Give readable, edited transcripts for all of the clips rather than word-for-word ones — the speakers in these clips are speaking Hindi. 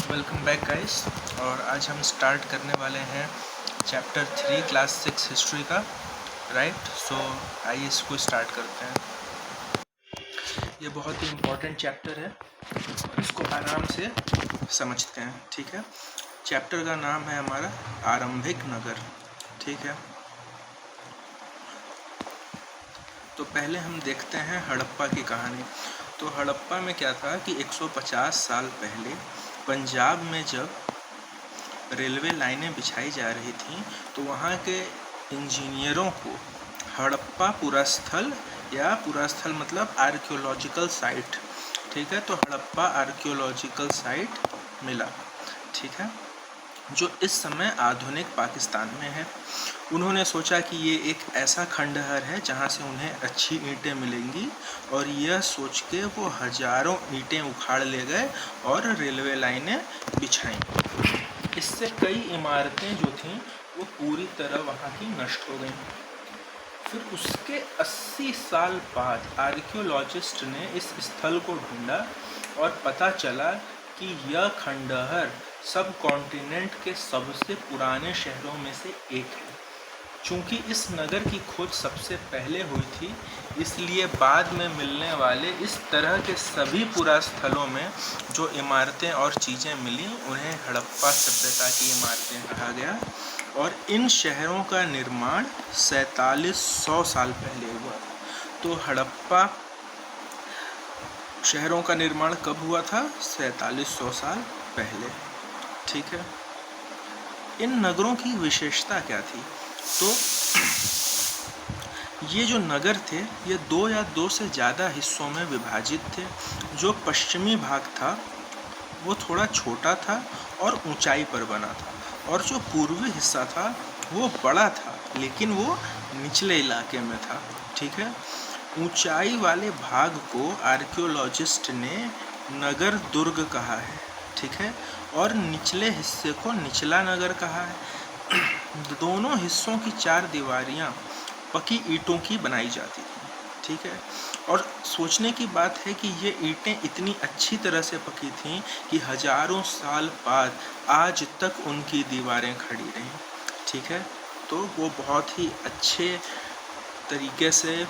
Welcome back guys. और आज हम स्टार्ट करने वाले हैं चैप्टर 3 क्लास 6 हिस्ट्री का। राइट, सो आइए इसको स्टार्ट करते हैं। ये बहुत ही इम्पोर्टेंट चैप्टर है और इसको आराम से समझते हैं। ठीक है, चैप्टर का नाम है हमारा आरंभिक नगर। ठीक है, तो पहले हम देखते हैं हड़प्पा की कहानी। तो हड़प्पा में क्या था कि 150 साल पहले पंजाब में जब रेलवे लाइनें बिछाई जा रही थीं तो वहाँ के इंजीनियरों को हड़प्पा पुरास्थल या पुरास्थल मतलब आर्कियोलॉजिकल साइट, ठीक है, तो हड़प्पा आर्कियोलॉजिकल साइट मिला। ठीक है, जो इस समय आधुनिक पाकिस्तान में है। उन्होंने सोचा कि ये एक ऐसा खंडहर है जहाँ से उन्हें अच्छी ईंटें मिलेंगी और यह सोच के वो हजारों ईंटें उखाड़ ले गए और रेलवे लाइनें बिछाईं। इससे कई इमारतें जो थीं वो पूरी तरह वहाँ की नष्ट हो गईं। फिर उसके 80 साल बाद आर्कियोलॉजिस्ट ने इस स्थल को ढूंढा और पता चला कि यह खंडहर सब कॉन्टिनेंट के सबसे पुराने शहरों में से एक है। चूँकि इस नगर की खोज सबसे पहले हुई थी, इसलिए बाद में मिलने वाले इस तरह के सभी पुरास्थलों में जो इमारतें और चीज़ें मिली उन्हें हड़प्पा सभ्यता की इमारतें कहा गया। और इन शहरों का निर्माण 4700 साल पहले हुआ। तो हड़प्पा शहरों का निर्माण कब हुआ था? 4700 साल पहले। ठीक है, इन नगरों की विशेषता क्या थी? तो ये जो नगर थे ये 2 या 2 से ज़्यादा हिस्सों में विभाजित थे। जो पश्चिमी भाग था वो थोड़ा छोटा था और ऊंचाई पर बना था, और जो पूर्वी हिस्सा था वो बड़ा था लेकिन वो निचले इलाके में था। ठीक है, ऊंचाई वाले भाग को आर्कियोलॉजिस्ट ने नगर दुर्ग कहा है। ठीक है, और निचले हिस्से को निचला नगर कहा है। दोनों हिस्सों की 4 दीवारियां पकी ईंटों की बनाई जाती थी। ठीक है, और सोचने की बात है कि ये ईंटें इतनी अच्छी तरह से पकी थीं कि हजारों साल बाद आज तक उनकी दीवारें खड़ी रहीं। ठीक है, तो वो बहुत ही अच्छे तरीके से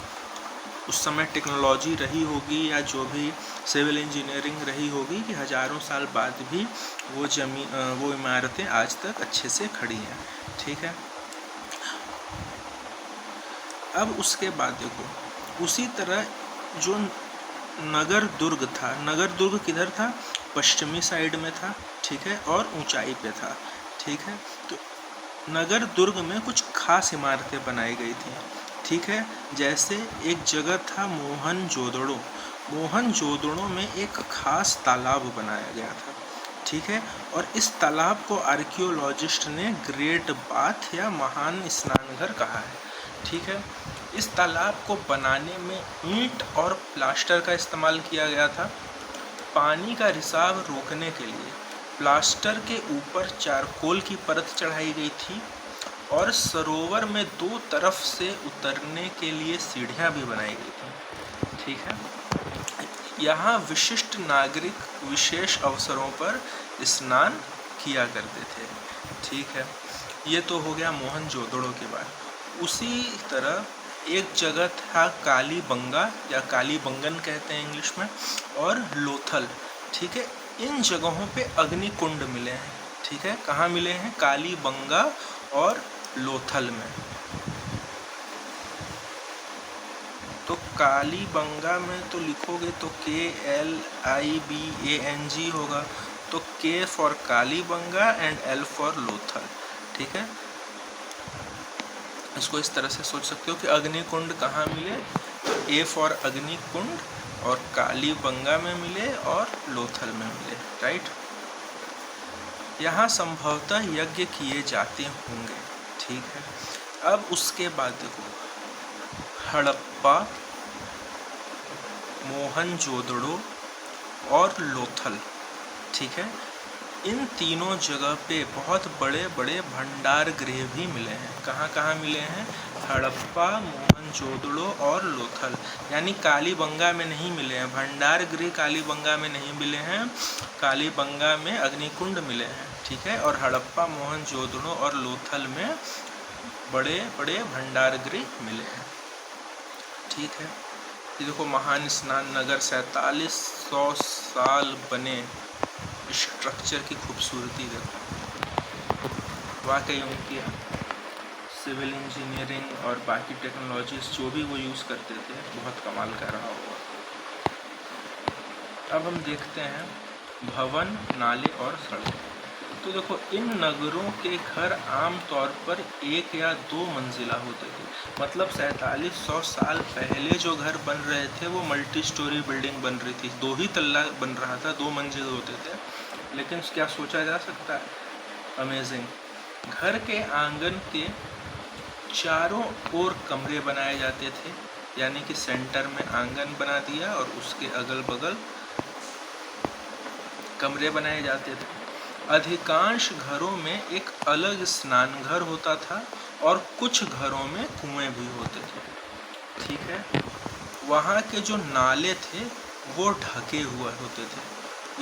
उस समय टेक्नोलॉजी रही होगी या जो भी सिविल इंजीनियरिंग रही होगी कि हजारों साल बाद भी वो इमारतें आज तक अच्छे से खड़ी हैं। ठीक है, अब उसके बाद देखो उसी तरह जो नगर दुर्ग था, नगर दुर्ग किधर था? पश्चिमी साइड में था। ठीक है, और ऊंचाई पे था। ठीक है, तो नगर दुर्ग में कुछ खास इमारतें बनाई गई थी। ठीक है, जैसे एक जगह था मोहनजोदड़ो। मोहनजोदड़ो में एक खास तालाब बनाया गया था। ठीक है, और इस तालाब को आर्कियोलॉजिस्ट ने ग्रेट बाथ या महान स्नानघर कहा है। ठीक है, इस तालाब को बनाने में ईंट और प्लास्टर का इस्तेमाल किया गया था। पानी का रिसाव रोकने के लिए प्लास्टर के ऊपर चारकोल की परत चढ़ाई गई थी और सरोवर में 2 तरफ से उतरने के लिए सीढ़ियां भी बनाई गई थी। ठीक है, यहाँ विशिष्ट नागरिक विशेष अवसरों पर स्नान किया करते थे। ठीक है, ये तो हो गया मोहनजोदड़ो के बाद। उसी तरह एक जगह था कालीबंगा या कालीबंगन कहते हैं इंग्लिश में, और लोथल। ठीक है, इन जगहों पे अग्निकुंड मिले हैं। ठीक है, कहाँ मिले हैं? कालीबंगा और लोथल में। तो कालीबंगा में तो लिखोगे तो KLIBANG होगा, तो K for Kalibanga and L for Lothal. ठीक है, इसको इस तरह से सोच सकते हो कि अग्निकुंड कहाँ मिले, तो A फॉर अग्निकुंड और कालीबंगा में मिले और लोथल में मिले। राइट, यहाँ संभवतः यज्ञ किए जाते होंगे। ठीक है, अब उसके बाद देखो हड़प्पा, मोहनजोदड़ो और लोथल। ठीक है, इन तीनों जगह पे बहुत बड़े बड़े भंडार गृह भी मिले हैं। कहाँ कहाँ मिले हैं? हड़प्पा, मोहनजोदड़ो और लोथल। यानी कालीबंगा में नहीं मिले हैं, भंडार गृह कालीबंगा में नहीं मिले हैं, कालीबंगा में अग्निकुंड मिले हैं, ठीक है। और हड़प्पा, मोहनजोदड़ो और लोथल में बड़े बड़े भंडार गृह मिले हैं, ठीक है। ये देखो महान स्नान नगर 4700 साल बने स्ट्रक्चर की खूबसूरती देखो। वाकई उनकी सिविल इंजीनियरिंग और बाकी टेक्नोलॉजीज जो भी वो यूज़ करते थे बहुत कमाल का रहा होगा। अब हम देखते हैं भवन, नाले और सड़कें। तो देखो इन नगरों के घर आम तौर पर 1 या 2 मंजिला होते थे। मतलब 4700 साल पहले जो घर बन रहे थे वो मल्टी स्टोरी बिल्डिंग बन रही थी, 2 ही तल्ला बन रहा था, 2 मंजिल होते थे। लेकिन क्या सोचा जा सकता है? अमेजिंग। घर के आंगन के चारों ओर कमरे बनाए जाते थे, यानी कि सेंटर में आंगन बना दिया और उसके अगल बगल कमरे बनाए जाते थे। अधिकांश घरों में एक अलग स्नान घर होता था और कुछ घरों में कुएं भी होते थे, ठीक है। वहाँ के जो नाले थे वो ढके हुए होते थे,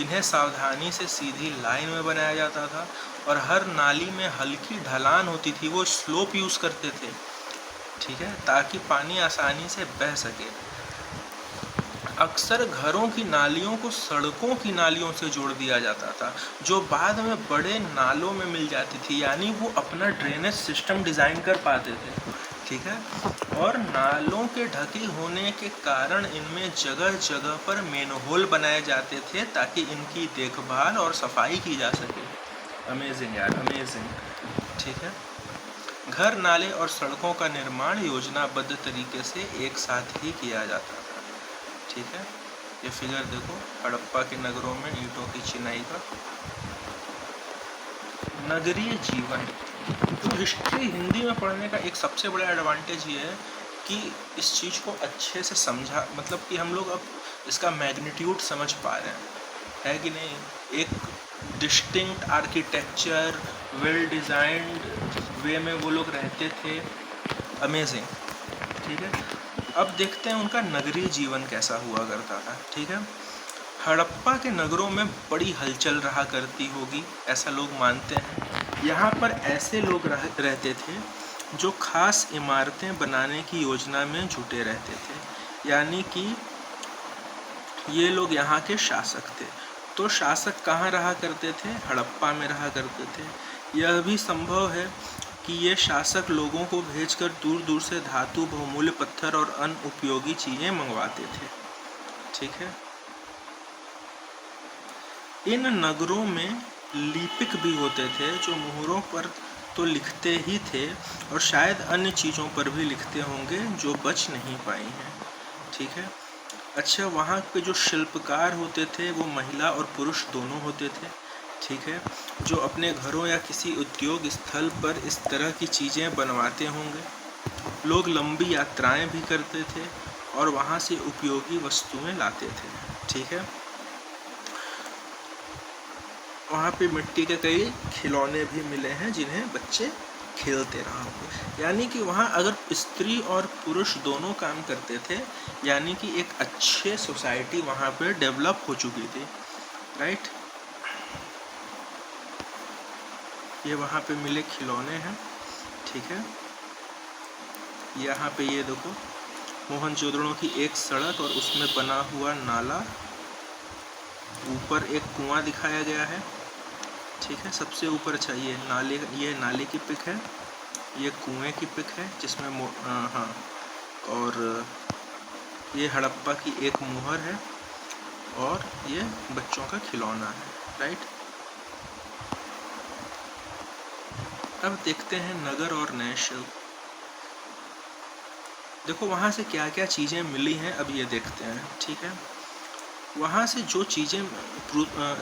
इन्हें सावधानी से सीधी लाइन में बनाया जाता था और हर नाली में हल्की ढलान होती थी, वो स्लोप यूज़ करते थे, ठीक है, ताकि पानी आसानी से बह सके। अक्सर घरों की नालियों को सड़कों की नालियों से जोड़ दिया जाता था, जो बाद में बड़े नालों में मिल जाती थी, यानी वो अपना ड्रेनेज सिस्टम डिज़ाइन कर पाते थे, ठीक है। और नालों के ढके होने के कारण इनमें जगह जगह पर मेनहोल बनाए जाते थे ताकि इनकी देखभाल और सफाई की जा सके। अमेजिंग यार, अमेजिंग, ठीक है। घर, नाले और सड़कों का निर्माण योजनाबद्ध तरीके से एक साथ ही किया जाता था, ठीक है। ये फिगर देखो हड़प्पा के नगरों में ईंटों की चिनाई का। नगरीय जीवन, तो हिस्ट्री हिंदी में पढ़ने का एक सबसे बड़ा एडवांटेज ये है कि इस चीज़ को अच्छे से समझा, मतलब कि हम लोग अब इसका मैग्नीट्यूड समझ पा रहे हैं, है कि नहीं। एक डिस्टिंक्ट आर्किटेक्चर, वेल डिज़ाइंड वे में वो लोग रहते थे, अमेजिंग, ठीक है। अब देखते हैं उनका नगरीय जीवन कैसा हुआ करता था, ठीक है। हड़प्पा के नगरों में बड़ी हलचल रहा करती होगी, ऐसा लोग मानते हैं। यहाँ पर ऐसे लोग रहते थे जो खास इमारतें बनाने की योजना में जुटे रहते थे, यानी कि ये लोग यहाँ के शासक थे। तो शासक कहाँ रहा करते थे? हड़प्पा में रहा करते थे। यह भी संभव है कि ये शासक लोगों को भेजकर दूर दूर से धातु, बहुमूल्य पत्थर और अन्य उपयोगी चीज़ें मंगवाते थे, ठीक है। इन नगरों में लिपिक भी होते थे जो मुहरों पर तो लिखते ही थे और शायद अन्य चीज़ों पर भी लिखते होंगे जो बच नहीं पाई हैं, ठीक है। अच्छा, वहाँ के जो शिल्पकार होते थे वो महिला और पुरुष दोनों होते थे, ठीक है, जो अपने घरों या किसी उद्योग स्थल पर इस तरह की चीज़ें बनवाते होंगे। लोग लंबी यात्राएं भी करते थे और वहाँ से उपयोगी वस्तुएं लाते थे, ठीक है। वहाँ पे मिट्टी के कई खिलौने भी मिले हैं जिन्हें बच्चे खेलते रहा होंगे। यानी कि वहाँ अगर स्त्री और पुरुष दोनों काम करते थे, यानी कि एक अच्छे सोसाइटी वहाँ पे डेवलप हो चुकी थी, राइट। ये वहाँ पे मिले खिलौने हैं, ठीक है। यहाँ पे ये देखो मोहनजोदड़ो की एक सड़क और उसमें बना हुआ नाला, ऊपर एक कुआं दिखाया गया है, ठीक है, सबसे ऊपर। अच्छा, ये नाले की पिक है, ये कुएं की पिक है जिसमें हाँ, और ये हड़प्पा की एक मुहर है और ये बच्चों का खिलौना है, राइट। अब देखते हैं नगर और नए शिल्प। देखो वहाँ से क्या क्या चीज़ें मिली हैं, अब ये देखते हैं, ठीक है। वहाँ से जो चीज़ें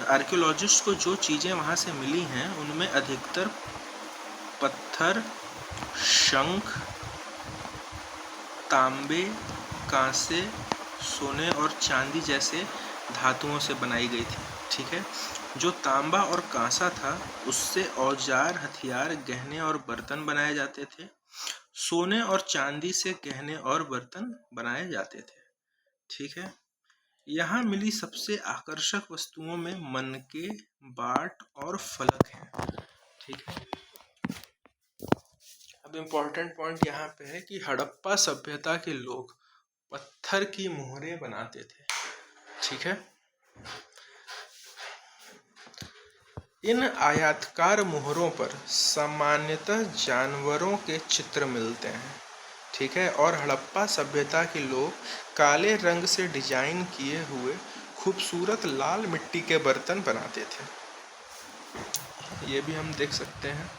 आर्कियोलॉजिस्ट को जो चीज़ें वहाँ से मिली हैं उनमें अधिकतर पत्थर, शंख, तांबे, कांसे, सोने और चांदी जैसे धातुओं से बनाई गई थी, ठीक है। जो तांबा और कांसा था उससे औजार, हथियार, गहने और बर्तन बनाए जाते थे। सोने और चांदी से गहने और बर्तन बनाए जाते थे। ठीक है। यहाँ मिली सबसे आकर्षक वस्तुओं में मनके, बाट और फलक हैं। ठीक है। अब इम्पोर्टेंट पॉइंट यहाँ पे है कि हड़प्पा सभ्यता के लोग पत्थर की मोहरें बनाते थे। ठीक है। इन आयताकार मोहरों पर सामान्यतः जानवरों के चित्र मिलते हैं। ठीक है। और हड़प्पा सभ्यता के लोग काले रंग से डिजाइन किए हुए खूबसूरत लाल मिट्टी के बर्तन बनाते थे। ये भी हम देख सकते हैं,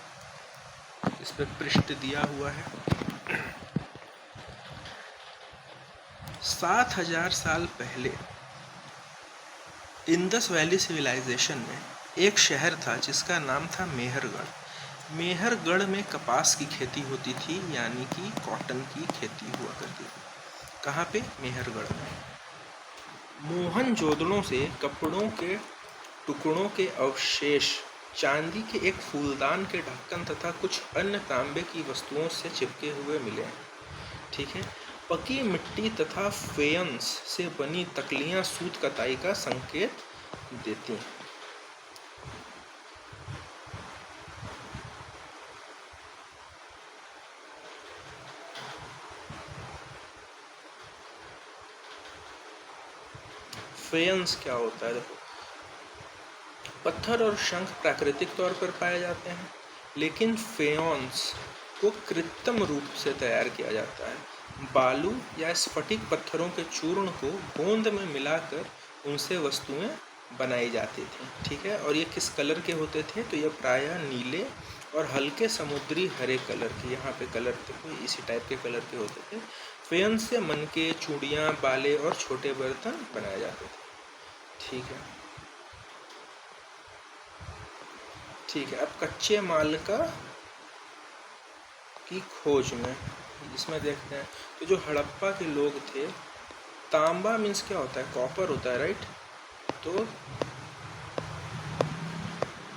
इस पे पृष्ठ दिया हुआ है। 7000 साल पहले इंडस वैली सिविलाइजेशन में एक शहर था जिसका नाम था मेहरगढ़। मेहरगढ़ में कपास की खेती होती थी, यानी कि कॉटन की खेती हुआ करती थी। कहाँ पे? मेहरगढ़ में। मोहनजोदड़ो से कपड़ों के टुकड़ों के अवशेष, चांदी के एक फूलदान के ढक्कन तथा कुछ अन्य तांबे की वस्तुओं से चिपके हुए मिले। ठीक है। पकी मिट्टी तथा फेयंस से बनी तकलियां सूत कताई का संकेत देती हैं। फेयंस क्या होता है? देखो, पत्थर और शंख प्राकृतिक तौर पर पाए जाते हैं, लेकिन फेयंस को कृत्रिम रूप से तैयार किया जाता है। बालू या स्फटिक पत्थरों के चूर्ण को गोंद में मिलाकर उनसे वस्तुएं बनाई जाती थी। ठीक है। और ये किस कलर के होते थे? तो ये प्रायः नीले और हल्के समुद्री हरे कलर के, यहाँ पे कलर देखो इसी टाइप के कलर के होते थे। फेयंस से मनके, चूड़ियाँ, बाले और छोटे बर्तन बनाए जाते थे। ठीक है। ठीक है। अब कच्चे माल की खोज में इसमें देखते हैं। तो जो हड़प्पा के लोग थे, तांबा मीन्स क्या होता है? कॉपर होता है, राइट? तो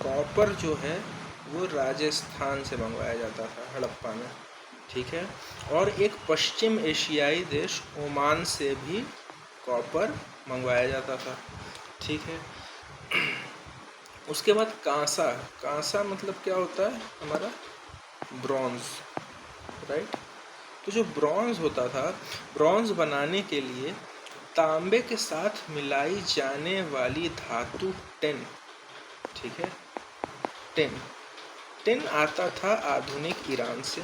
कॉपर जो है वो राजस्थान से मंगवाया जाता था हड़प्पा में। ठीक है। और एक पश्चिम एशियाई देश ओमान से भी कॉपर मंगवाया जाता था। ठीक है। उसके बाद कांसा। कांसा मतलब क्या होता है? हमारा ब्रॉन्ज, राइट? तो जो ब्रॉन्ज होता था, ब्रॉन्ज बनाने के लिए तांबे के साथ मिलाई जाने वाली धातु टिन। ठीक है। टिन आता था आधुनिक ईरान से।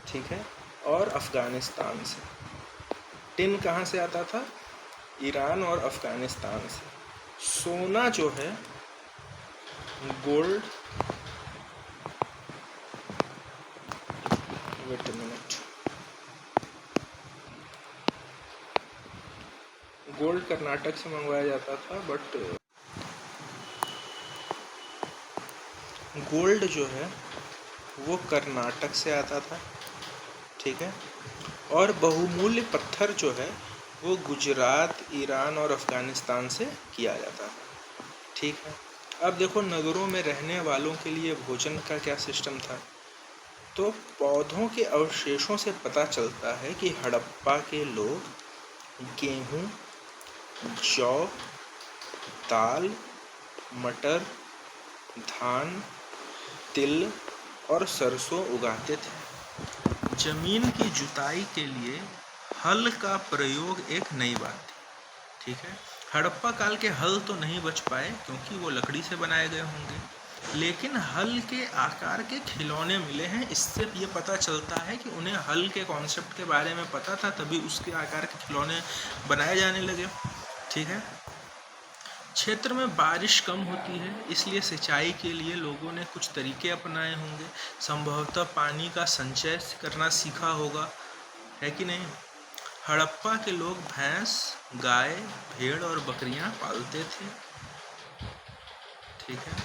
ठीक है। और अफगानिस्तान से। टिन कहाँ से आता था? ईरान और अफगानिस्तान से। सोना जो है, gold, wait a minute, gold Karnataka से मंगवाया जाता था, बट गोल्ड जो है वो कर्नाटक से आता था। ठीक है। और बहुमूल्य पत्थर जो है वो गुजरात, ईरान और अफगानिस्तान से किया जाता था। ठीक है। अब देखो, नगरों में रहने वालों के लिए भोजन का क्या सिस्टम था? तो पौधों के अवशेषों से पता चलता है कि हड़प्पा के लोग गेहूं, जौ, दाल, मटर, धान, तिल और सरसों उगाते थे। जमीन की जुताई के लिए हल का प्रयोग एक नई बात थी। ठीक है। हड़प्पा काल के हल तो नहीं बच पाए क्योंकि वो लकड़ी से बनाए गए होंगे, लेकिन हल के आकार के खिलौने मिले हैं। इससे ये पता चलता है कि उन्हें हल के कॉन्सेप्ट के बारे में पता था, तभी उसके आकार के खिलौने बनाए जाने लगे। ठीक है। क्षेत्र में बारिश कम होती है, इसलिए सिंचाई के लिए लोगों ने कुछ तरीके अपनाए होंगे। संभवतः पानी का संचय करना सीखा होगा, है कि नहीं? हड़प्पा के लोग भैंस, गाय, भेड़ और बकरियां पालते थे। ठीक है।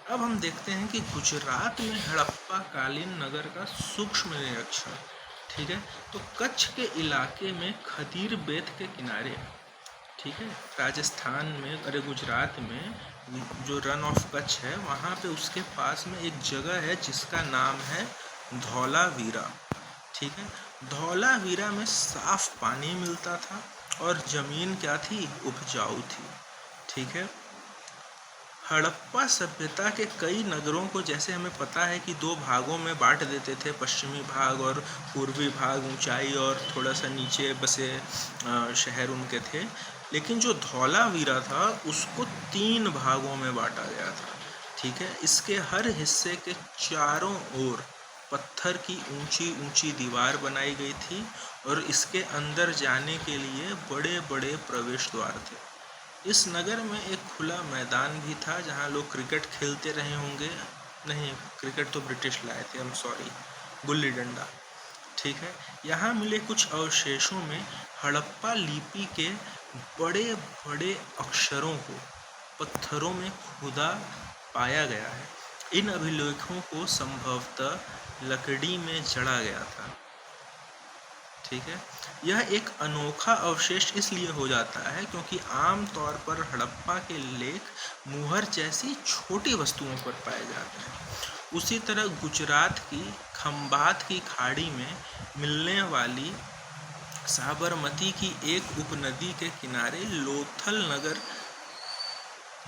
अब हम देखते हैं कि गुजरात में हड़प्पा कालीन नगर का सूक्ष्म निरीक्षण। ठीक है। तो कच्छ के इलाके में खदीर बेत के किनारे, ठीक है। राजस्थान में, अरे गुजरात में जो रन ऑफ कच्छ है वहाँ पे उसके पास में एक जगह है जिसका नाम है धौलावीरा। ठीक है। धौलावीरा में साफ पानी मिलता था और ज़मीन क्या थी, उपजाऊ थी। ठीक है। हड़प्पा सभ्यता के कई नगरों को, जैसे हमें पता है कि दो भागों में बांट देते थे, पश्चिमी भाग और पूर्वी भाग, ऊंचाई और थोड़ा सा नीचे बसे शहर उनके थे। लेकिन जो धौलावीरा था उसको 3 भागों में बांटा गया था। ठीक है। इसके हर हिस्से के चारों ओर पत्थर की ऊंची ऊंची दीवार बनाई गई थी और इसके अंदर जाने के लिए बड़े बड़े प्रवेश द्वार थे। इस नगर में एक खुला मैदान भी था जहां लोग क्रिकेट खेलते रहे होंगे। नहीं, क्रिकेट तो ब्रिटिश लाए थे, सॉरी, गुल्ली डंडा। ठीक है। यहाँ मिले कुछ अवशेषों में हड़प्पा लिपि के बड़े बड़े अक्षरों को पत्थरों में खुदा पाया गया है। इन अभिलेखों को संभवतः लकड़ी में जड़ा गया था। ठीक है। यह एक अनोखा अवशेष इसलिए हो जाता है क्योंकि आम तौर पर हड़प्पा के लेख मुहर जैसी छोटी वस्तुओं पर पाए जाते हैं। उसी तरह गुजरात की खंबात की खाड़ी में मिलने वाली साबरमती की एक उपनदी के किनारे लोथल नगर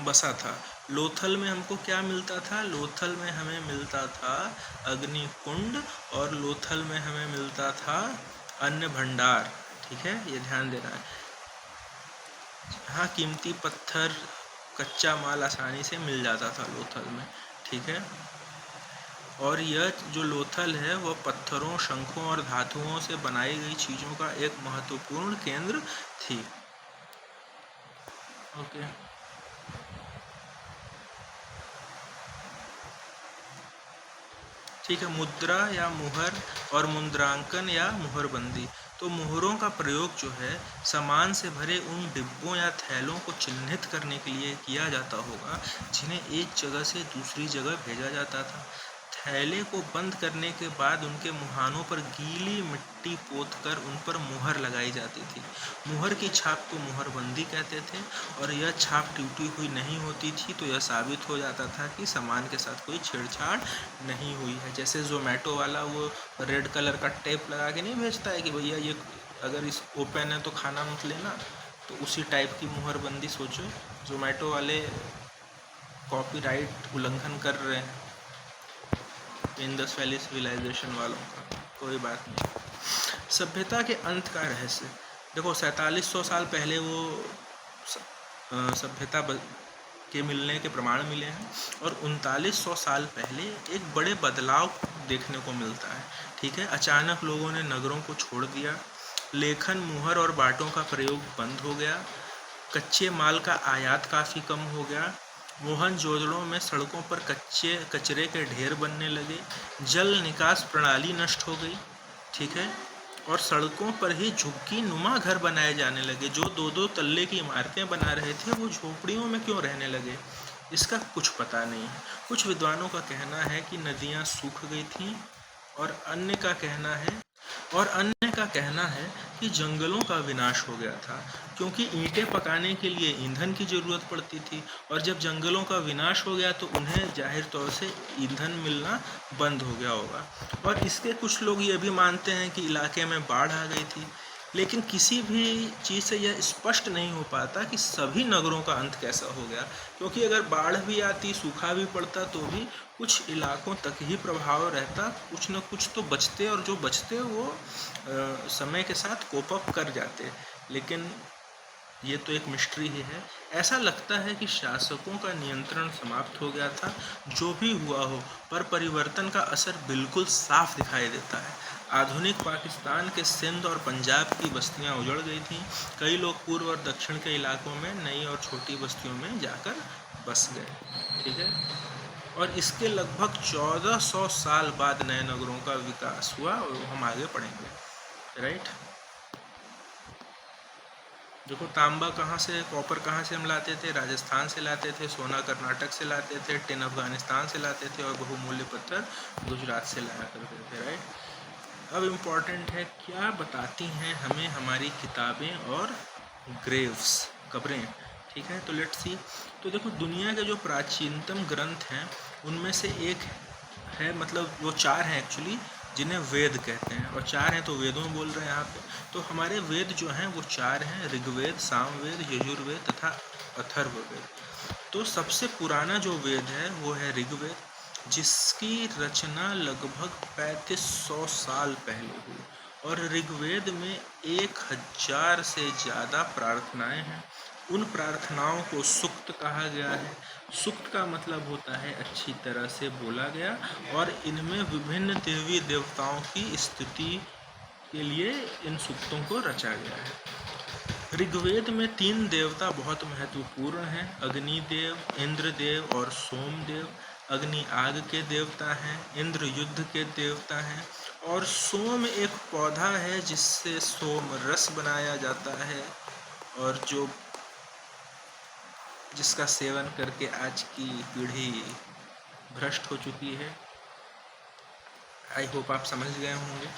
बसा था। लोथल में हमको क्या मिलता था, लोथल में हमें मिलता था अग्निकुंड और लोथल में हमें मिलता था अन्न भंडार। ठीक है, ये ध्यान देना है। हाँ, कीमती पत्थर, कच्चा माल आसानी से मिल जाता था लोथल में। ठीक है। और यह जो लोथल है वह पत्थरों, शंखों और धातुओं से बनाई गई चीज़ों का एक महत्वपूर्ण केंद्र थी। ओके। ठीक है। मुद्रा या मुहर और मुद्रांकन या मुहरबंदी। तो मुहरों का प्रयोग जो है सामान से भरे उन डिब्बों या थैलों को चिन्हित करने के लिए किया जाता होगा जिन्हें एक जगह से दूसरी जगह भेजा जाता था। थैले को बंद करने के बाद उनके मुहानों पर गीली मिट्टी पोतकर उन पर मुहर लगाई जाती थी। मुहर की छाप को मुहरबंदी कहते थे और यह छाप टूटी हुई नहीं होती थी, तो यह साबित हो जाता था कि सामान के साथ कोई छेड़छाड़ नहीं हुई है। जैसे जोमेटो वाला वो रेड कलर का टेप लगा के नहीं भेजता है कि भैया ये अगर इस ओपन है तो खाना मत लेना, तो उसी टाइप की मुहरबंदी सोचो जोमेटो वाले कॉपीराइट उल्लंघन कर रहे हैं इंडस वैली सिविलाइजेशन वालों का। कोई बात नहीं। सभ्यता के अंत का रहस्य देखो, 4700 साल पहले वो सभ्यता के मिलने के प्रमाण मिले हैं और 3900 साल पहले एक बड़े बदलाव देखने को मिलता है। ठीक है। अचानक लोगों ने नगरों को छोड़ दिया, लेखन, मुहर और बाटों का प्रयोग बंद हो गया, कच्चे माल का आयात काफ़ी कम हो गया, मोहनजोदड़ो में सड़कों पर कचरे के ढेर बनने लगे, जल निकास प्रणाली नष्ट हो गई। ठीक है। और सड़कों पर ही झुग्गी नुमा घर बनाए जाने लगे। जो 2-2 तल्ले की इमारतें बना रहे थे वो झोपड़ियों में क्यों रहने लगे, इसका कुछ पता नहीं है। कुछ विद्वानों का कहना है कि नदियाँ सूख गई थीं और अन्य का कहना है कि जंगलों का विनाश हो गया था, क्योंकि ईंटें पकाने के लिए ईंधन की ज़रूरत पड़ती थी और जब जंगलों का विनाश हो गया तो उन्हें जाहिर तौर से ईंधन मिलना बंद हो गया होगा। और इसके कुछ लोग ये भी मानते हैं कि इलाके में बाढ़ आ गई थी, लेकिन किसी भी चीज़ से यह स्पष्ट नहीं हो पाता कि सभी नगरों का अंत कैसा हो गया, क्योंकि अगर बाढ़ भी आती, सूखा भी पड़ता तो भी कुछ इलाकों तक ही प्रभाव रहता, कुछ न कुछ तो बचते और जो बचते वो समय के साथ कोप अप कर जाते। लेकिन ये तो एक मिस्ट्री ही है। ऐसा लगता है कि शासकों का नियंत्रण समाप्त हो गया था। जो भी हुआ हो, पर परिवर्तन का असर बिल्कुल साफ दिखाई देता है। आधुनिक पाकिस्तान के सिंध और पंजाब की बस्तियां उजड़ गई थीं। कई लोग पूर्व और दक्षिण के इलाकों में नई और छोटी बस्तियों में जाकर बस गए। ठीक है। और इसके लगभग 1400 साल बाद नए नगरों का विकास हुआ और हम आगे पढ़ेंगे। राइट। देखो, तांबा कहाँ से, कॉपर कहाँ से हम लाते थे, राजस्थान से लाते थे, सोना कर्नाटक से लाते थे, टिन अफगानिस्तान से लाते थे और बहुमूल्य पत्थर गुजरात से लाया करते थे। राइट। अब इम्पॉर्टेंट है क्या बताती हैं हमें हमारी किताबें और ग्रेव्स कब्रें, ठीक है। तो लेट्स सी, तो देखो दुनिया के जो प्राचीनतम ग्रंथ हैं उनमें से एक है, मतलब वो 4 हैं एक्चुअली, जिन्हें वेद कहते हैं, और 4 हैं तो वेदों बोल रहे हैं यहाँ पे। तो हमारे वेद जो हैं वो 4 हैं, ऋग्वेद, सामवेद, यजुर्वेद तथा अथर्ववेद। तो सबसे पुराना जो वेद है वो है ऋग्वेद, जिसकी रचना लगभग 3500 साल पहले हुई, और ऋग्वेद में 1000 से ज़्यादा प्रार्थनाएं हैं। उन प्रार्थनाओं को सूक्त कहा गया है। सूक्त का मतलब होता है अच्छी तरह से बोला गया, और इनमें विभिन्न देवी देवताओं की स्तुति के लिए इन सूक्तों को रचा गया है। ऋग्वेद में 3 देवता बहुत महत्वपूर्ण हैं, अग्निदेव, इंद्रदेव और सोमदेव। अग्नि आग के देवता हैं, इंद्र युद्ध के देवता हैं, और सोम एक पौधा है जिससे सोम रस बनाया जाता है, और जिसका सेवन करके आज की पीढ़ी भ्रष्ट हो चुकी है। आई होप आप समझ गए होंगे।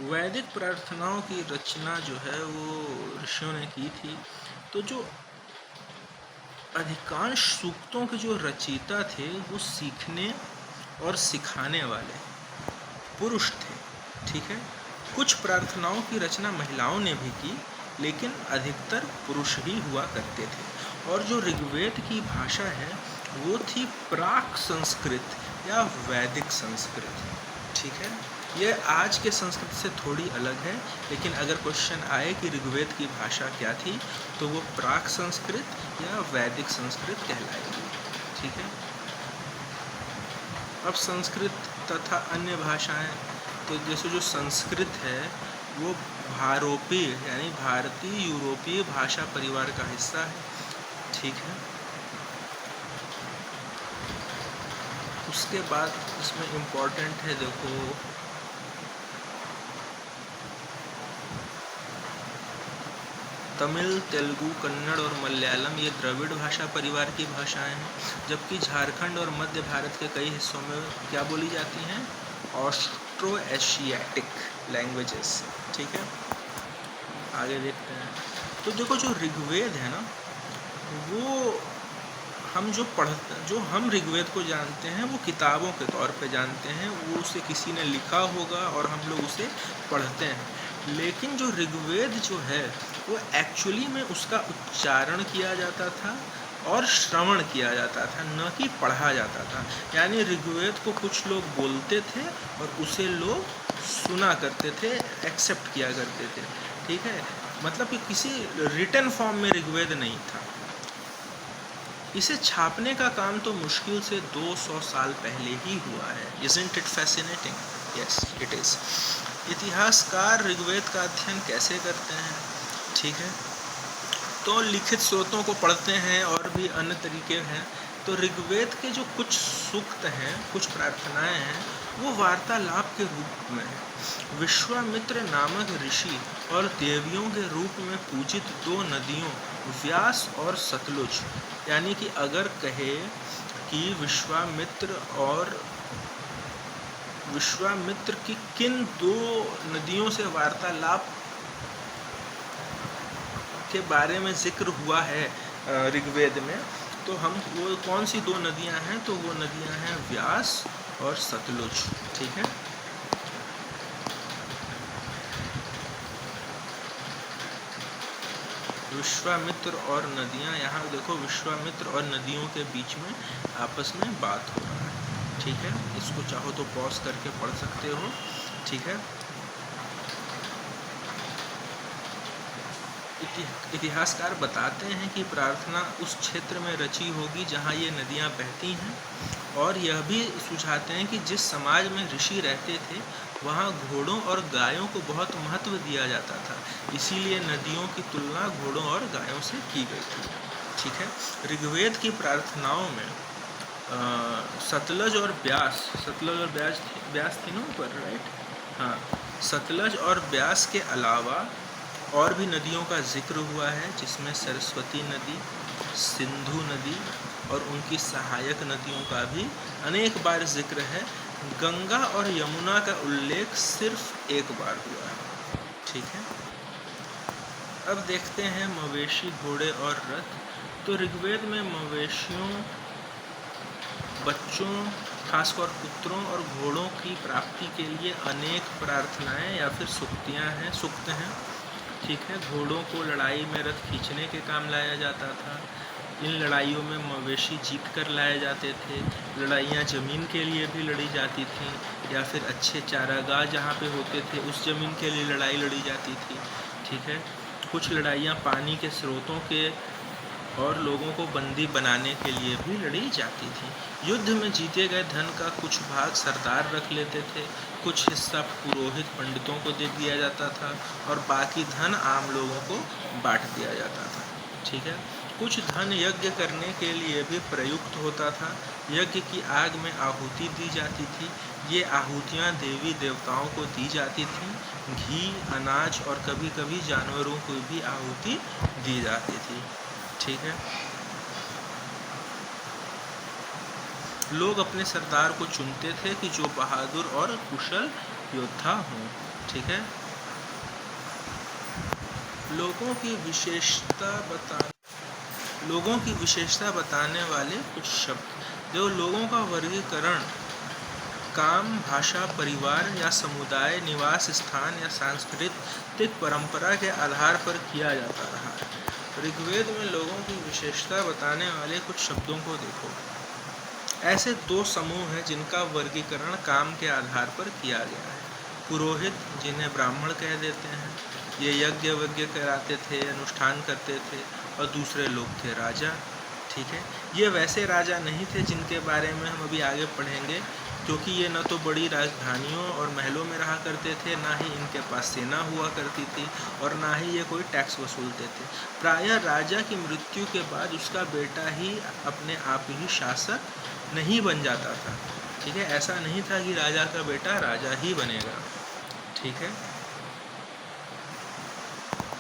वैदिक प्रार्थनाओं की रचना जो है वो ऋषियों ने की थी। तो जो अधिकांश सूक्तों के जो रचयिता थे वो सीखने और सिखाने वाले पुरुष थे, ठीक है। कुछ प्रार्थनाओं की रचना महिलाओं ने भी की, लेकिन अधिकतर पुरुष ही हुआ करते थे। और जो ऋग्वेद की भाषा है वो थी प्राक संस्कृत या वैदिक संस्कृत, ठीक है। ये आज के संस्कृत से थोड़ी अलग है, लेकिन अगर क्वेश्चन आए कि ऋग्वेद की भाषा क्या थी तो वो प्राक संस्कृत या वैदिक संस्कृत कहलाएगी, ठीक है। अब संस्कृत तथा अन्य भाषाएं, तो जैसे जो संस्कृत है वो भारोपीय यानी भारतीय यूरोपीय भाषा परिवार का हिस्सा है, ठीक है। उसके बाद इसमें इम्पोर्टेंट है, देखो तमिल, तेलुगु, कन्नड़ और मलयालम ये द्रविड़ भाषा परिवार की भाषाएं हैं, जबकि झारखंड और मध्य भारत के कई हिस्सों में क्या बोली जाती हैं, ऑस्ट्रो एशियाटिक लैंग्वेजेस, ठीक है। आगे देखते हैं। तो देखो जो ऋग्वेद है ना, वो जो हम ऋग्वेद को जानते हैं वो किताबों के तौर पे जानते हैं, वो उसे किसी ने लिखा होगा और हम लोग उसे पढ़ते हैं। लेकिन जो ऋग्वेद जो है वो एक्चुअली में उसका उच्चारण किया जाता था और श्रवण किया जाता था, न कि पढ़ा जाता था। यानी ऋग्वेद को कुछ लोग बोलते थे और उसे लोग सुना करते थे, एक्सेप्ट किया करते थे, ठीक है। मतलब कि किसी रिटन फॉर्म में ऋग्वेद नहीं था। इसे छापने का काम तो मुश्किल से 200 साल पहले ही हुआ है। Isn't it fascinating? Yes, it is. इतिहासकार ऋग्वेद का अध्ययन कैसे करते हैं, ठीक है। तो लिखित स्रोतों को पढ़ते हैं और भी अन्य तरीके हैं। तो ऋग्वेद के जो कुछ सूक्त हैं, कुछ प्रार्थनाएं हैं, वो वार्तालाप के रूप में है। विश्वामित्र नामक ऋषि और देवियों के रूप में पूजित 2 नदियों व्यास और सतलुज, यानी कि अगर कहे कि विश्वामित्र की किन 2 नदियों से वार्तालाप के बारे में जिक्र हुआ है ऋग्वेद में, तो हम वो कौन सी 2 नदियां हैं, तो वो नदियां हैं व्यास और सतलुज, ठीक है। विश्वामित्र और नदियां, यहाँ देखो विश्वामित्र और नदियों के बीच में आपस में बात हो रहा है, ठीक है। इसको चाहो तो पॉज करके पढ़ सकते हो, ठीक है। इतिहासकार बताते हैं कि प्रार्थना उस क्षेत्र में रची होगी जहाँ ये नदियाँ बहती हैं, और यह भी सुझाते हैं कि जिस समाज में ऋषि रहते थे वहाँ घोड़ों और गायों को बहुत महत्व दिया जाता था, इसीलिए नदियों की तुलना घोड़ों और गायों से की गई थी, ठीक है। ऋग्वेद की प्रार्थनाओं में सतलज और ब्यास थी ना ऊपर, राइट, हाँ। सतलज और ब्यास के अलावा और भी नदियों का जिक्र हुआ है, जिसमें सरस्वती नदी, सिंधु नदी और उनकी सहायक नदियों का भी अनेक बार जिक्र है। गंगा और यमुना का उल्लेख सिर्फ एक बार हुआ है, ठीक है। अब देखते हैं मवेशी, घोड़े और रथ। तो ऋग्वेद में मवेशियों, बच्चों, खासकर पुत्रों और घोड़ों की प्राप्ति के लिए अनेक प्रार्थनाएं या फिर सूक्त हैं। ठीक है, घोड़ों को लड़ाई में रथ खींचने के काम लाया जाता था। इन लड़ाइयों में मवेशी जीत कर लाए जाते थे। लड़ाइयाँ ज़मीन के लिए भी लड़ी जाती थीं, या फिर अच्छे चारागाह जहाँ पे होते थे उस ज़मीन के लिए लड़ाई लड़ी जाती थी। ठीक है, कुछ लड़ाइयाँ पानी के स्रोतों के और लोगों को बंदी बनाने के लिए भी लड़ी जाती थी। युद्ध में जीते गए धन का कुछ भाग सरदार रख लेते थे, कुछ हिस्सा पुरोहित पंडितों को दे दिया जाता था और बाकी धन आम लोगों को बांट दिया जाता था। ठीक है, कुछ धन यज्ञ करने के लिए भी प्रयुक्त होता था। यज्ञ की आग में आहुति दी जाती थी। ये आहुतियाँ देवी देवताओं को दी जाती थीं। घी, अनाज और कभी कभी जानवरों को भी आहुति दी जाती थी। ठीक है, लोग अपने सरदार को चुनते थे कि जो बहादुर और कुशल योद्धा हों। ठीक है, लोगों की विशेषता बताने वाले कुछ शब्द। जो लोगों का वर्गीकरण काम, भाषा, परिवार या समुदाय, निवास स्थान या सांस्कृतिक परंपरा के आधार पर किया जाता रहा है। ऋग्वेद में लोगों की विशेषता बताने वाले कुछ शब्दों को देखो। ऐसे दो समूह हैं जिनका वर्गीकरण काम के आधार पर किया गया है। पुरोहित, जिन्हें ब्राह्मण कह देते हैं, ये यज्ञ कराते थे, अनुष्ठान करते थे। और दूसरे लोग थे राजा। ठीक है, ये वैसे राजा नहीं थे जिनके बारे में हम अभी आगे पढ़ेंगे, क्योंकि ये न तो बड़ी राजधानियों और महलों में रहा करते थे, ना ही इनके पास सेना हुआ करती थी, और ना ही ये कोई टैक्स वसूलते थे। प्रायः राजा की मृत्यु के बाद उसका बेटा ही अपने आप ही शासक नहीं बन जाता था। ठीक है, ऐसा नहीं था कि राजा का बेटा राजा ही बनेगा। ठीक है,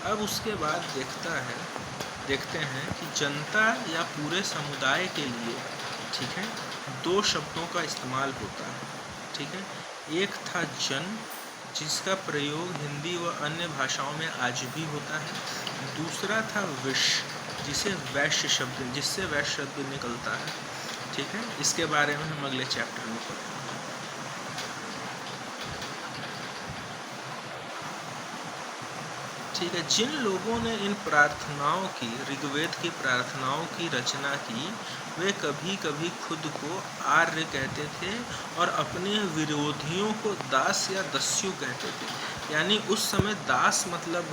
अब उसके बाद देखते हैं कि जनता या पूरे समुदाय के लिए, ठीक है, दो शब्दों का इस्तेमाल होता है। ठीक है, एक था जन, जिसका प्रयोग हिंदी व अन्य भाषाओं में आज भी होता है। दूसरा था विश्व, जिससे वैश्य शब्द निकलता है। ठीक है, इसके बारे में हम अगले चैप्टर में पढ़ेंगे। ठीक है, जिन लोगों ने इन प्रार्थनाओं की, ऋग्वेद की प्रार्थनाओं की रचना की, वे कभी कभी खुद को आर्य कहते थे और अपने विरोधियों को दास या दस्यु कहते थे। यानी उस समय दास मतलब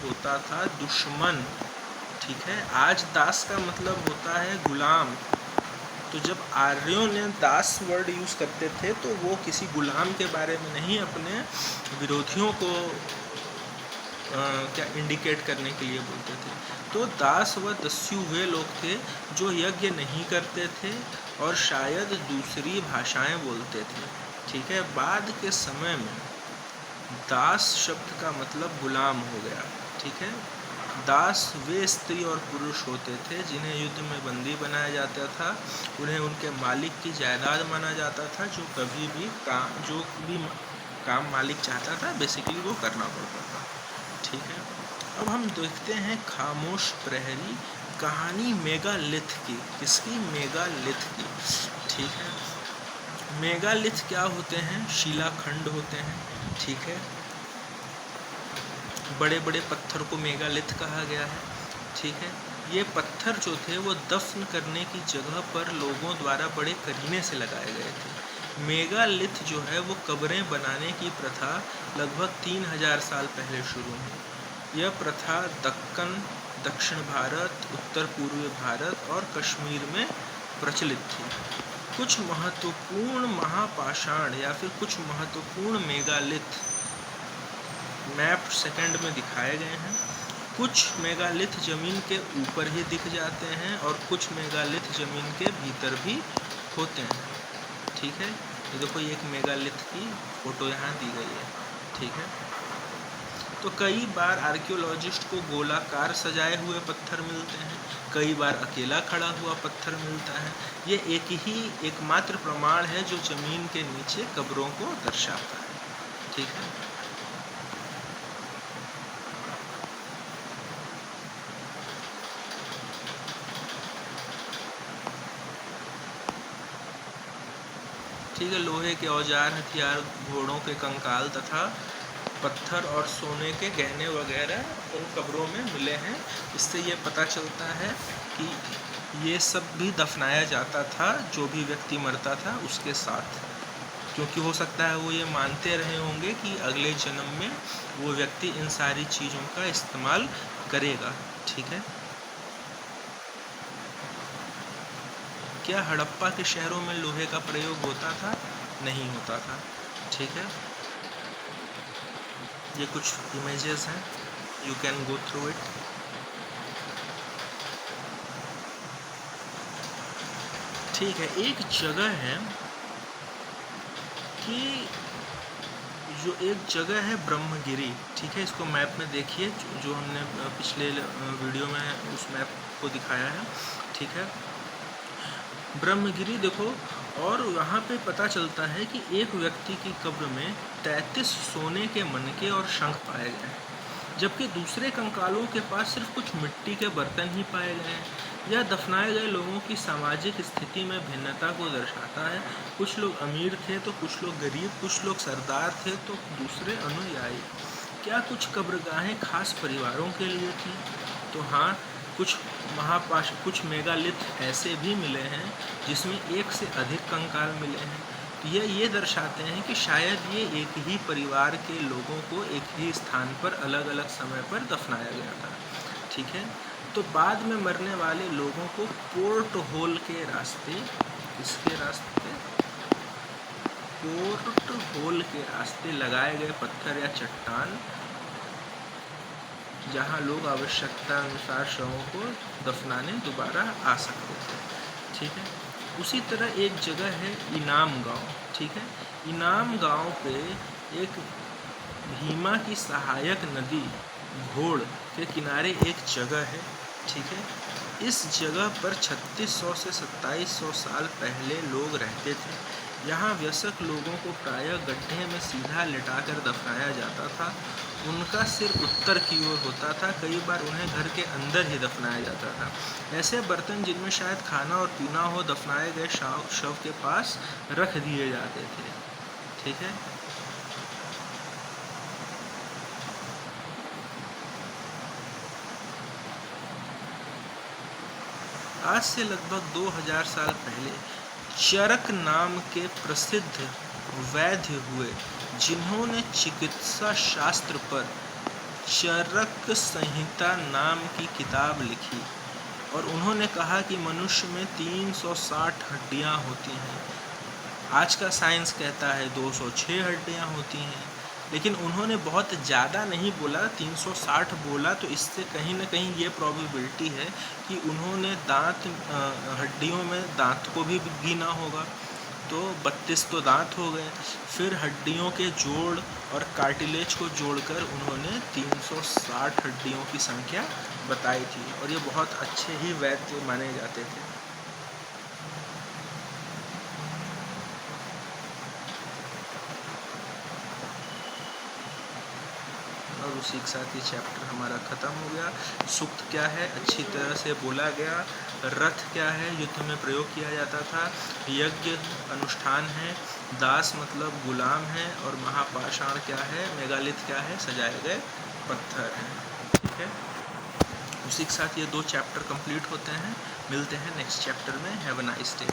होता था दुश्मन। ठीक है, आज दास का मतलब होता है गुलाम। तो जब आर्यों ने दास वर्ड यूज़ करते थे तो वो किसी गुलाम के बारे में नहीं, अपने विरोधियों को इंडिकेट करने के लिए बोलते थे। तो दास व दस्यु वे लोग थे जो यज्ञ नहीं करते थे और शायद दूसरी भाषाएं बोलते थे। ठीक है, बाद के समय में दास शब्द का मतलब गुलाम हो गया। ठीक है, दास वे स्त्री और पुरुष होते थे जिन्हें युद्ध में बंदी बनाया जाता था। उन्हें उनके मालिक की जायदाद माना जाता था। जो भी काम मालिक चाहता था, बेसिकली वो करना पड़ता था। ठीक है, अब हम देखते हैं खामोश प्रहरी, कहानी मेगालिथ की। किसकी? मेगालिथ की। ठीक है, मेगालिथ क्या होते हैं? शिलाखंड होते हैं। ठीक है, बड़े बड़े पत्थर को मेगालिथ कहा गया है। ठीक है, ये पत्थर जो थे वो दफन करने की जगह पर लोगों द्वारा बड़े करीने से लगाए गए थे। मेगालिथ जो है वो कब्रें बनाने की प्रथा लगभग 3000 साल पहले शुरू हुई। यह प्रथा दक्कन, दक्षिण भारत, उत्तर पूर्वी भारत और कश्मीर में प्रचलित थी। कुछ महत्वपूर्ण महापाषाण या फिर कुछ महत्वपूर्ण मेगालिथ मैप सेकंड में दिखाए गए हैं। कुछ मेगालिथ जमीन के ऊपर ही दिख जाते हैं और कुछ मेगालिथ जमीन के भीतर भी होते हैं। ठीक है, ये देखो, ये एक मेगालिथ की फोटो यहाँ दी गई है। ठीक है, तो कई बार आर्कियोलॉजिस्ट को गोलाकार सजाए हुए पत्थर मिलते हैं, कई बार अकेला खड़ा हुआ पत्थर मिलता है। ये एकमात्र प्रमाण है जो जमीन के नीचे कब्रों को दर्शाता है। ठीक है, ठीक है। लोहे के औजार, हथियार, घोड़ों के कंकाल तथा पत्थर और सोने के गहने वगैरह उन कब्रों में मिले हैं। इससे ये पता चलता है कि ये सब भी दफनाया जाता था जो भी व्यक्ति मरता था उसके साथ, क्योंकि हो सकता है वो ये मानते रहे होंगे कि अगले जन्म में वो व्यक्ति इन सारी चीज़ों का इस्तेमाल करेगा। ठीक है। क्या हड़प्पा के शहरों में लोहे का प्रयोग होता था? नहीं होता था। ठीक है। ये कुछ इमेजेस हैं, you can go through it. ठीक है। एक जगह है कि जो एक जगह है ब्रह्मगिरी, ठीक है, इसको मैप में देखिए जो हमने पिछले वीडियो में उस मैप को दिखाया है। ठीक है। ब्रह्मगिरी देखो, और यहाँ पे पता चलता है कि एक व्यक्ति की कब्र में 33 सोने के मनके और शंख पाए गए, जबकि दूसरे कंकालों के पास सिर्फ कुछ मिट्टी के बर्तन ही पाए गए हैं। यह दफनाए गए लोगों की सामाजिक स्थिति में भिन्नता को दर्शाता है। कुछ लोग अमीर थे तो कुछ लोग गरीब, कुछ लोग सरदार थे तो दूसरे अनुयायी। क्या कुछ कब्रगाहें खास परिवारों के लिए थी? तो हाँ, कुछ मेगालिथ ऐसे भी मिले हैं जिसमें एक से अधिक कंकाल मिले हैं। तो ये दर्शाते हैं कि शायद ये एक ही परिवार के लोगों को एक ही स्थान पर अलग अलग समय पर दफनाया गया था। ठीक है। तो बाद में मरने वाले लोगों को पोर्ट होल के रास्ते, किसके रास्ते? पोर्ट होल के रास्ते लगाए गए पत्थर या चट्टान, जहां लोग आवश्यकता अनुसार शवों को दफनाने दोबारा आ सकते थे। ठीक है। उसी तरह एक जगह है इनाम गांव। ठीक है। इनाम गांव पे एक भीमा की सहायक नदी घोड़ के किनारे एक जगह है। ठीक है। इस जगह पर 3600 से 2700 साल पहले लोग रहते थे। यहाँ वयस्क लोगों को प्रायः गड्ढे में सीधा लिटाकर दफनाया जाता था। उनका सिर उत्तर की ओर होता था। कई बार उन्हें घर के अंदर ही दफनाया जाता था। ऐसे बर्तन जिनमें शायद खाना और पीना हो दफनाए गए शव के पास रख दिए जाते थे। ठीक है। आज से लगभग 2000 साल पहले चरक नाम के प्रसिद्ध वैद्य हुए, जिन्होंने चिकित्सा शास्त्र पर चरक संहिता नाम की किताब लिखी, और उन्होंने कहा कि मनुष्य में 360 हड्डियां होती हैं। आज का साइंस कहता है 206 हड्डियां होती हैं, लेकिन उन्होंने बहुत ज़्यादा नहीं बोला, 360 बोला। तो इससे कहीं ना कहीं ये प्रोबेबिलिटी है कि उन्होंने हड्डियों में दांत को भी गिना होगा। तो 32 तो दांत हो गए, फिर हड्डियों के जोड़ और कार्टिलेज को जोड़कर उन्होंने 360 हड्डियों की संख्या बताई थी, और ये बहुत अच्छे ही वैद्य माने जाते थे। और उसी के साथ ये चैप्टर हमारा ख़त्म हो गया। सूक्त क्या है? अच्छी तरह से बोला गया। रथ क्या है? युद्ध में प्रयोग किया जाता था। यज्ञ अनुष्ठान है। दास मतलब गुलाम है। और महापाषाण क्या है? मेगालिथ क्या है? सजाए गए पत्थर हैं। ठीक है। उसी के साथ ये 2 चैप्टर कंप्लीट होते हैं। मिलते हैं नेक्स्ट चैप्टर में। Have a nice day.